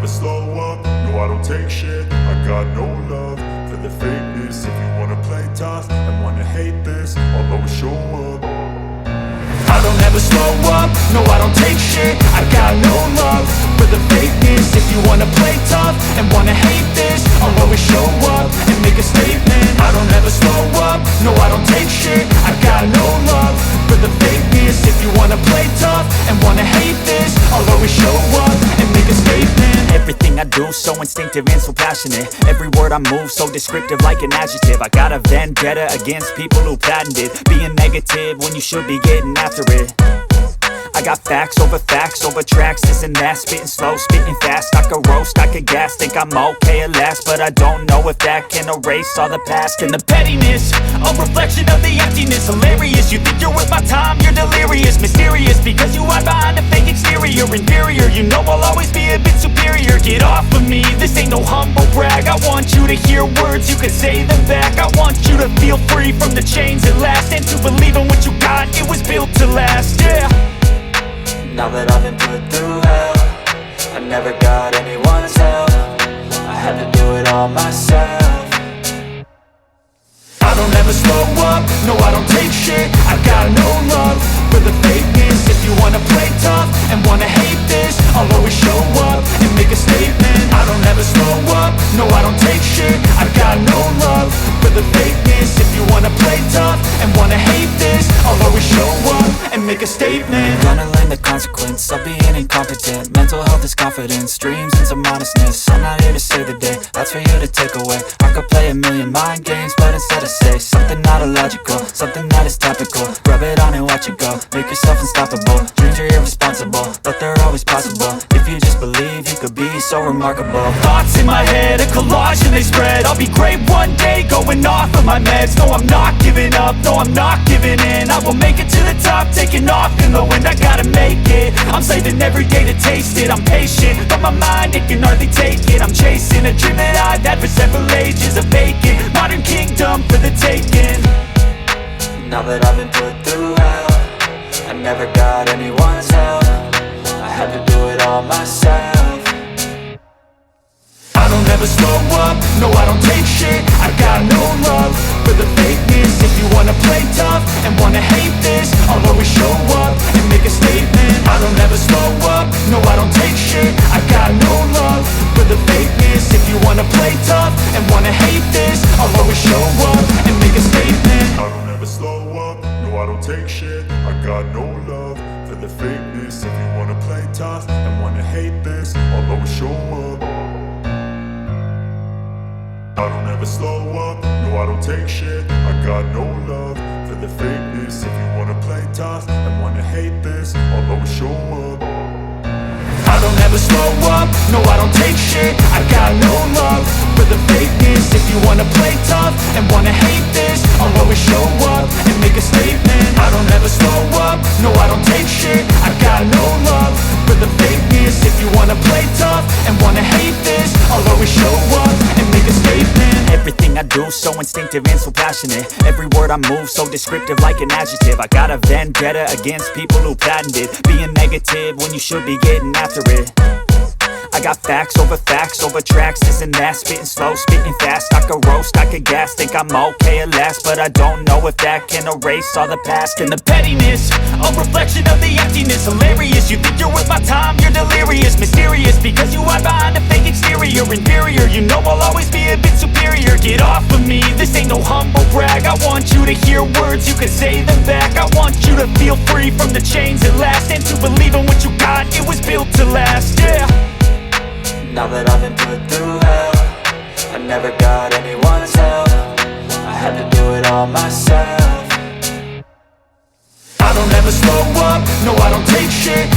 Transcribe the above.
never slow up, no I don't take shit. I got no love for the fakeness. If you wanna play tough and wanna hate this, I'll always show up. I don't ever slow up, no I don't take shit. I got no love for the fakeness. If you wanna play tough and wanna hate this, I'll always show up and make a statement. I don't ever slow up, no I don't take shit. I got no love for the fakeness. If you wanna play tough and wanna hate this, I'll always show up and make a statement. Everything I do so instinctive and so passionate. Every word I move so descriptive like an adjective. I got a vendetta against people who patented being negative when you should be getting after it. I got facts over tracks, this and that. Spitting slow, spitting fast. I could roast, I could gas. Think I'm okay at last, but I don't know if that can erase all the past. And the pettiness, a reflection of the emptiness. Hilarious, you think you're worth my time, you're delirious. Mysterious, because you hide behind a fake exterior. Inferior, you know I'll always be a bit superior. Get off of me, this ain't no humble brag. I want you to hear words, you can say them back. I want you to feel free from the chains at last, and to believe in what you got, it was built to last, yeah. Now that I've been put through hell, I never got anyone's help. I had to do it all myself. I don't ever slow up, no I don't take shit. I got no love for the fakeness. If you wanna play tough and wanna hate this, I'll always show up and make a statement. I don't ever slow up, no I don't take shit. I got no love for the fakeness. If you wanna play tough and wanna hate this, I'll always show up and make a statement. Gonna learn the consequence of being incompetent. Mental health is confidence, dreams and some honestness. I'm not here to save the day, that's for you to take away. I could play a million mind games, but instead I say something not illogical, something that is topical. Rub it on and watch it go, make yourself unstoppable. Dreams are irresponsible, but they're always possible. If you just believe, you could be so remarkable. Thoughts in my head, a collage and they spread. I'll be great one day, going off of my meds. No, I'm not giving up, no, I'm not giving in. I will make it to the top, taking off in the wind. I gotta make it, I'm saving every day to taste it. I'm patient, but my mind, it can hardly take it. I'm chasing a dream that I've had for several ages. A vacant, modern kingdom for the taking. Now that I've been put through hell, I never got anyone's help. I had to do it all myself. I don't ever slow up, no I don't take shit. I got no love for the fakeness. If you wanna play tough and wanna hate this, I'll always show up and make a statement. I don't ever slow up, no I don't take shit. I got no love for the fakeness. If you wanna play tough and wanna hate this, I'll always show up and make a statement. I don't ever slow up, no I don't take shit. I got no love for the fakeness. If you wanna play tough and wanna hate this, I'll always show up. I don't ever slow up, no I don't take shit. I got no love for the fakeness. If you wanna play tough and wanna hate this, I'll always show up. I don't ever slow up, no I don't take shit. I got no love for the fakeness. If you wanna play tough and wanna hate this, I'll always show up and make a statement. I don't ever slow up, no I don't take shit. I got no love for the fakeness. If you wanna play tough and wanna hate this, I'll always show up and make a statement. Everything I do so instinctive and so passionate. Every word I move so descriptive like an adjective. I got a vendetta against people who patented being negative when you should be getting after it. I got facts over tracks, this and that. Spitting slow, spitting fast. I could roast, I could gas. Think I'm okay at last, but I don't know if that can erase all the past. And the pettiness, a reflection of the emptiness. Hilarious, you think you're worth my time, you're delirious. Mysterious, because you hide behind a fake exterior. Inferior, you know I'll always be a bit superior. Get off of me, this ain't no humble brag. I want you to hear words, you can say them back. I want you to feel free from the chains at last, and to believe in what you got, it was built to last, yeah. Now that I've been put through hell, I never got anyone's help. I had to do it all myself. I don't ever slow up, no I don't take shit.